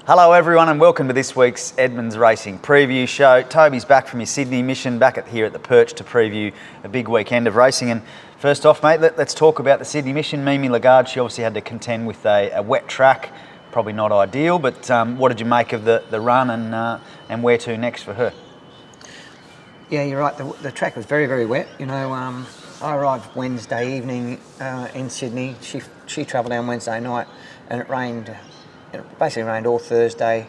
Hello everyone and welcome to this week's Edmonds Racing Preview Show. Toby's back from his Sydney mission, back here at the Perch to preview a big weekend of racing. And first off, mate, let's talk about the Sydney mission. Mimi Lagarde, she obviously had to contend with a wet track, probably not ideal, but what did you make of the run and where to next for her? Yeah, you're right. The track was very, very wet. You know, I arrived Wednesday evening in Sydney. She travelled down Wednesday night, and it rained. It basically rained all Thursday,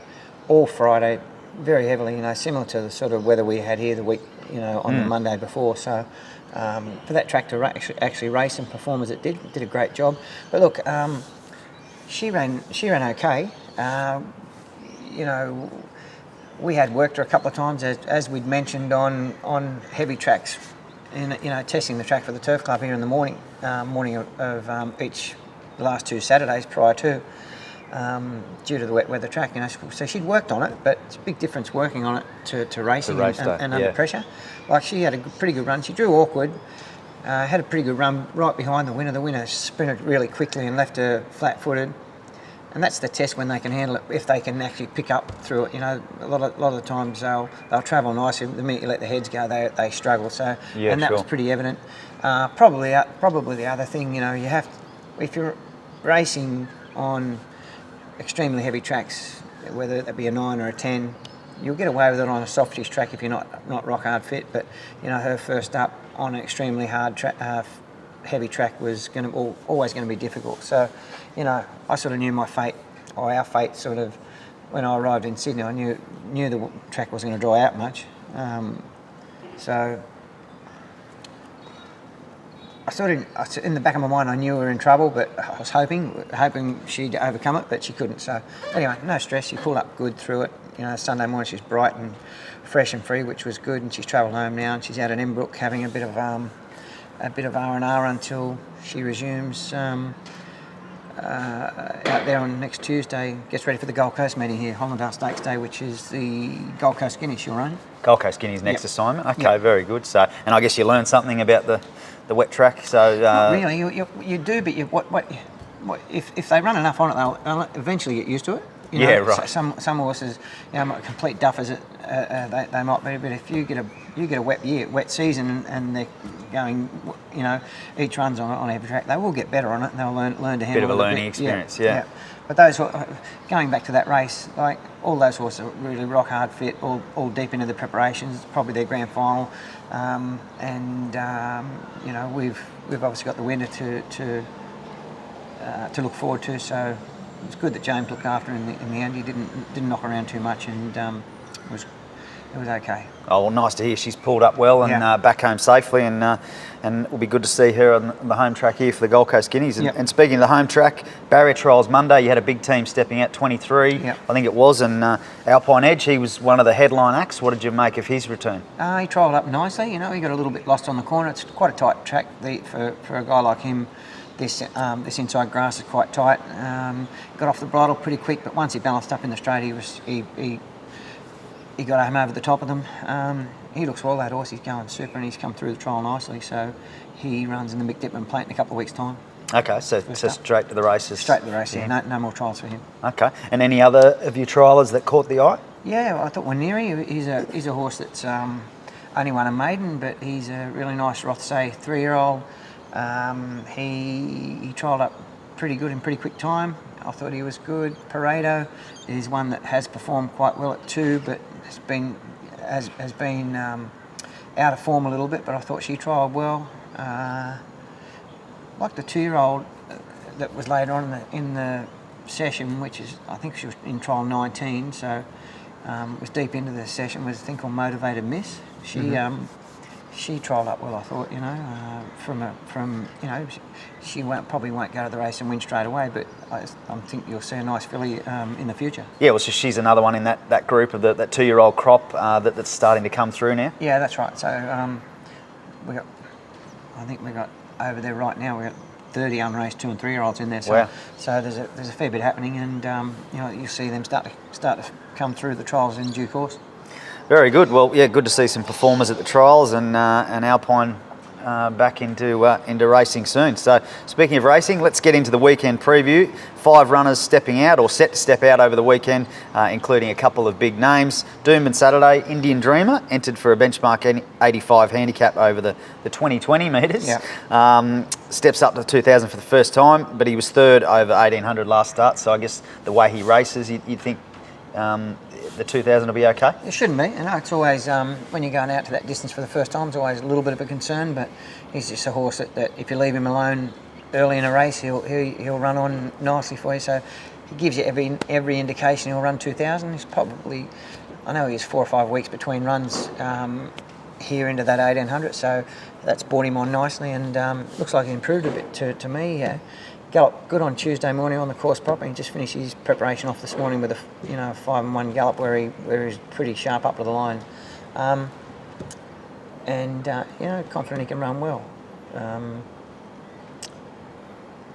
all Friday, very heavily. You know, similar to the sort of weather we had here the week, you know, on the Monday before. So for that track to actually race and perform as it did a great job. But look, she ran okay. You know, we had worked her a couple of times as we'd mentioned on heavy tracks, testing the track for the Turf Club here in the morning of the last two Saturdays prior to. Due to the wet weather track, you know, so she'd worked on it, but it's a big difference working on it to racing and under pressure. Like, she had a pretty good run. She drew awkward, had a pretty good run right behind the winner. The winner sprinted really quickly and left her flat-footed, and that's the test when they can handle it. If they can actually pick up through it, you know, a lot of the times they'll travel nicely. The minute you let the heads go, they struggle. So that was pretty evident. Probably the other thing, you know, you have if you're racing on extremely heavy tracks, whether that be a 9 or a 10, you'll get away with it on a softish track if you're not rock hard fit. But you know, her first up on an extremely hard heavy track was always going to be difficult. So, you know, I sort of knew my fate, or our fate, sort of when I arrived in Sydney. I knew the track wasn't going to dry out much. So in the back of my mind, I knew we were in trouble, but I was hoping she'd overcome it, but she couldn't. So anyway, no stress. She pulled up good through it. You know, Sunday morning she's bright and fresh and free, which was good. And she's travelled home now, and she's out at Embrook having a bit of R&R until she resumes out there on next Tuesday. Gets ready for the Gold Coast meeting here, Hollandale Stakes Day, which is the Gold Coast Guineas she'll run. Gold Coast Guineas next assignment. Okay, very good. So, and I guess you learned something about the wet track. So not really, you do, but what if they run enough on it, they'll eventually get used to it. You know, right. Some horses, you know, complete duffers. They might be, but if you get a wet season, and they're going, you know, each run's on every track, they will get better on it, and they'll learn to handle it. Bit of a learning experience, yeah. But those, going back to that race, like, all those horses are really rock hard fit, all deep into the preparations. Probably their grand final, you know, we've obviously got the winner to look forward to. So it's good that James looked after in the end. He didn't knock around too much, and it was okay. Oh, well, nice to hear she's pulled up well and back home safely, and it will be good to see her on the home track here for the Gold Coast Guineas. And speaking of the home track, barrier trials Monday, you had a big team stepping out, 23, I think it was, and Alpine Edge, he was one of the headline acts. What did you make of his return? He trialled up nicely. You know, he got a little bit lost on the corner. It's quite a tight track for a guy like him. This inside grass is quite tight. Got off the bridle pretty quick, but once he balanced up in the straight, he got home over the top of them. He looks well, that horse. He's going super, and he's come through the trial nicely. So he runs in the Mick Dittman Plate in a couple of weeks' time. Okay, so straight to the races. Straight to the races, yeah. No more trials for him. Okay, and any other of your triallers that caught the eye? Yeah, I thought Waneri, he's a horse that's only won a maiden, but he's a really nice Rothsay 3-year-old. He trialled up pretty good in pretty quick time. I thought he was good. Pareto is one that has performed quite well at 2, but has been out of form a little bit. But I thought she trialled well. Like the 2-year-old that was later on in the session, which is, I think she was in trial 19, so was deep into the session. Was a thing called Motivated Miss. She trialled up well, I thought. You know, from you know, she probably won't go to the race and win straight away, but I think you'll see a nice filly in the future. Yeah, well, so she's another one in that group of that 2-year-old crop that's starting to come through now. Yeah, that's right. So I think we got over there right now. We got 30 unraced 2- and 3-year-olds in there. So, wow. So there's a fair bit happening, and you know, you'll see them start to come through the trials in due course. Very good. Well, yeah, good to see some performers at the trials, and Alpine back into racing soon. So speaking of racing, let's get into the weekend preview. 5 runners stepping out or set to step out over the weekend, including a couple of big names. Doomben Saturday, Indian Dreamer, entered for a benchmark 85 handicap over the 2020 metres. Yeah. Steps up to 2,000 for the first time, but he was third over 1,800 last start. So I guess the way he races, you'd think the 2,000 will be okay? It shouldn't be. You know, it's always, when you're going out to that distance for the first time, it's always a little bit of a concern, but he's just a horse that if you leave him alone early in a race, he'll run on nicely for you. So he gives you every indication he'll run 2,000. He's probably, I know he's 4 or 5 weeks between runs here into that 1,800, so that's brought him on nicely, and looks like he improved a bit to me. Gallop good on Tuesday morning on the course proper. He just finished his preparation off this morning with a 5-1 gallop where he's pretty sharp up to the line, confident he can run well.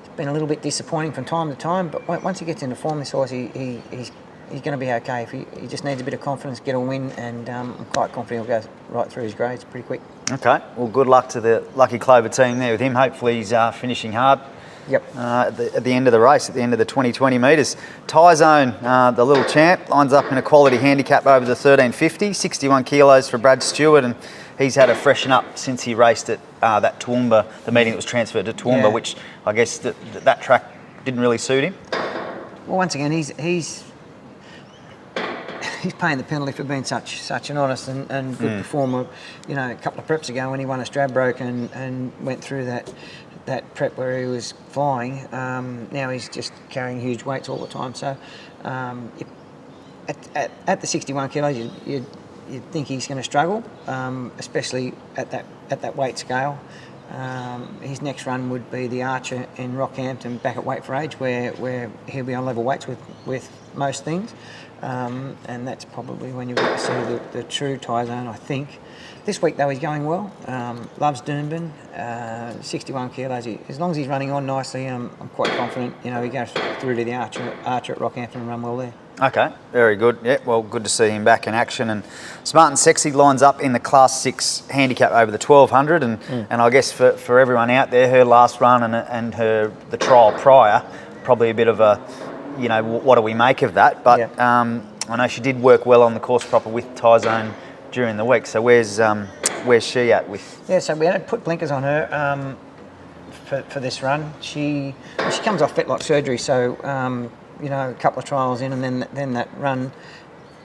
It's been a little bit disappointing from time to time, but once he gets into form, this horse he's going to be okay. If he just needs a bit of confidence, get a win, and I'm quite confident he'll go right through his grades pretty quick. Okay, well, good luck to the Lucky Clover team there with him. Hopefully he's finishing hard. Yep. At the end of the race, at the end of the 2020 metres. Tyzone, the little champ, lines up in a quality handicap over the 1,350, 61 kilos for Brad Stewart, and he's had a freshen up since he raced at that Toowoomba, the meeting that was transferred to Toowoomba, which I guess that track didn't really suit him. Well, once again, he's paying the penalty for being such an honest and good performer. You know, a couple of preps ago when he won a Stradbroke and went through that prep where he was flying, now he's just carrying huge weights all the time. So at the 61 kilos, you'd think he's going to struggle, especially at that weight scale. His next run would be the Archer in Rockhampton back at weight for age, where he'll be on level weights with most things, and that's probably when you'll get to see the true Tyzone, I think. This week though he's going well. Loves Doomben, 61 kilos. As long as he's running on nicely, I'm quite confident. You know, he goes through to the Archer at Rockhampton and run well there. Okay, very good. Yeah, well, good to see him back in action. And Smart and Sexy lines up in the Class 6 handicap over the 1,200. And I guess for everyone out there, her last run and the trial prior, probably a bit of a, what do we make of that? But I know she did work well on the course proper with Tyzone during the week. So where's she at with? Yeah, so we had to put blinkers on her for this run. She comes off fetlock surgery, so a couple of trials in, and then that run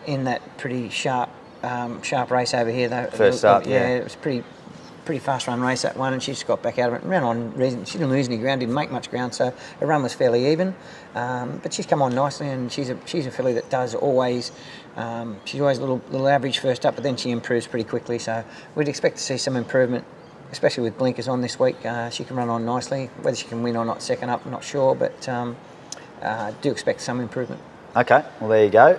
in that pretty sharp race over here. First start, it was pretty fast run race, that one, and she just got back out of it and ran on reason. She didn't lose any ground, didn't make much ground, so her run was fairly even. But she's come on nicely, and she's a filly that does always. She's always a little average first up, but then she improves pretty quickly. So we'd expect to see some improvement, especially with blinkers on this week. She can run on nicely. Whether she can win or not second up, I'm not sure, but do expect some improvement. Okay, well there you go.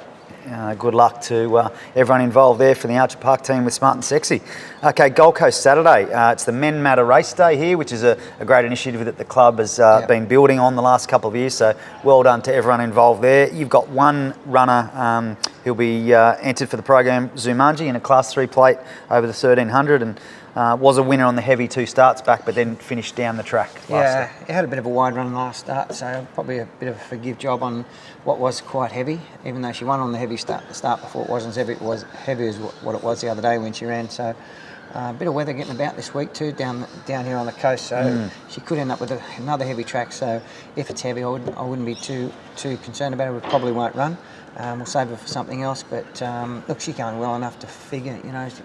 Good luck to everyone involved there for the Archer Park team with Smart and Sexy. Okay, Gold Coast Saturday. It's the Men Matter Race Day here, which is a great initiative that the club has been building on the last couple of years. So well done to everyone involved there. You've got one runner who'll be entered for the program, Zumanji, in a Class 3 plate over the 1,300, and was a winner on the heavy 2 starts back, but then finished down the track last start. He had a bit of a wide run last start, so probably a bit of a forgive job on what was quite heavy, even though she won on the heavy start before. It wasn't as heavy as what it was the other day when she ran. So a bit of weather getting about this week too down here on the coast, so she could end up with another heavy track. So if it's heavy, I wouldn't be too concerned about it. We probably won't run. We'll save her for something else, but look, she's going well enough to figure,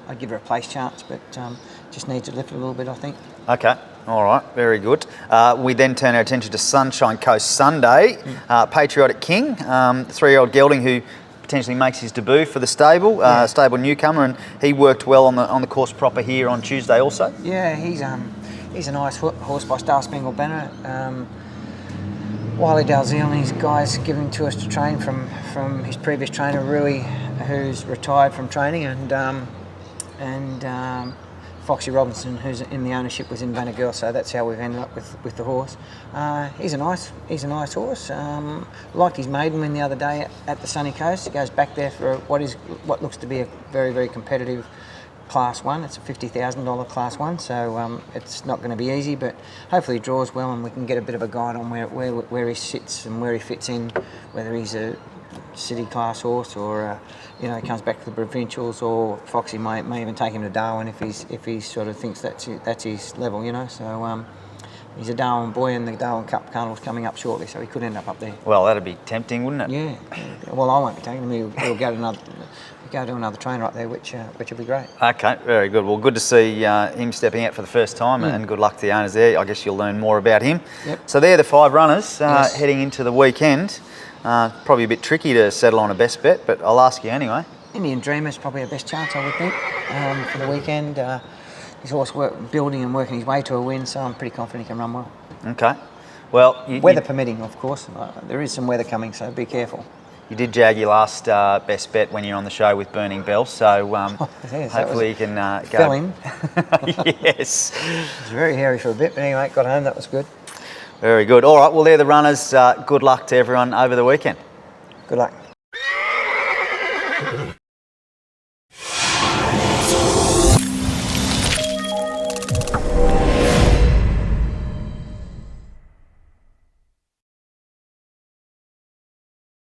I'd give her a place chance, but just needs to lift a little bit, I think. Okay, all right, very good. We then turn our attention to Sunshine Coast Sunday. Patriotic King, 3-year-old gelding who potentially makes his debut for the stable, stable newcomer, and he worked well on the course proper here on Tuesday also. Yeah, he's a nice horse by Star Spangled Banner. Wiley Dalziel and his guys give him to us to train from his previous trainer Rui, who's retired from training, and Foxy Robinson, who's in the ownership, was in Vanagirl, so that's how we've ended up with the horse. He's a nice horse. Liked his maiden win the other day at the Sunny Coast. He goes back there for what looks to be a very, very competitive Class 1. It's a $50,000 Class 1, so it's not going to be easy, but hopefully he draws well and we can get a bit of a guide on where he sits and where he fits in, whether he's a city class horse or he comes back to the provincials, or Foxy may even take him to Darwin if he sort of thinks that's his level, So he's a Darwin boy, and the Darwin Cup Carnival's coming up shortly, so he could end up there. Well, that'd be tempting, wouldn't it? Yeah. Well, I won't be taking him. He'll go to another trainer up there, which will be great. Okay, very good. Well, good to see him stepping out for the first time, and good luck to the owners there. I guess you'll learn more about him. Yep. So they're the 5 runners Yes. heading into the weekend. Probably a bit tricky to settle on a best bet, but I'll ask you anyway. Indian Dreamer's probably the best chance, I would think, for the weekend. His horse building and working his way to a win, so I'm pretty confident he can run well. Okay. Well, weather permitting, of course. There is some weather coming, so be careful. You did jag your last best bet when you're on the show with Burning Bell, so Yes, hopefully you can go. Fell in. Yes. It was very hairy for a bit, but anyway, got home. That was good. Very good. All right, well, they're the runners. Good luck to everyone over the weekend. Good luck.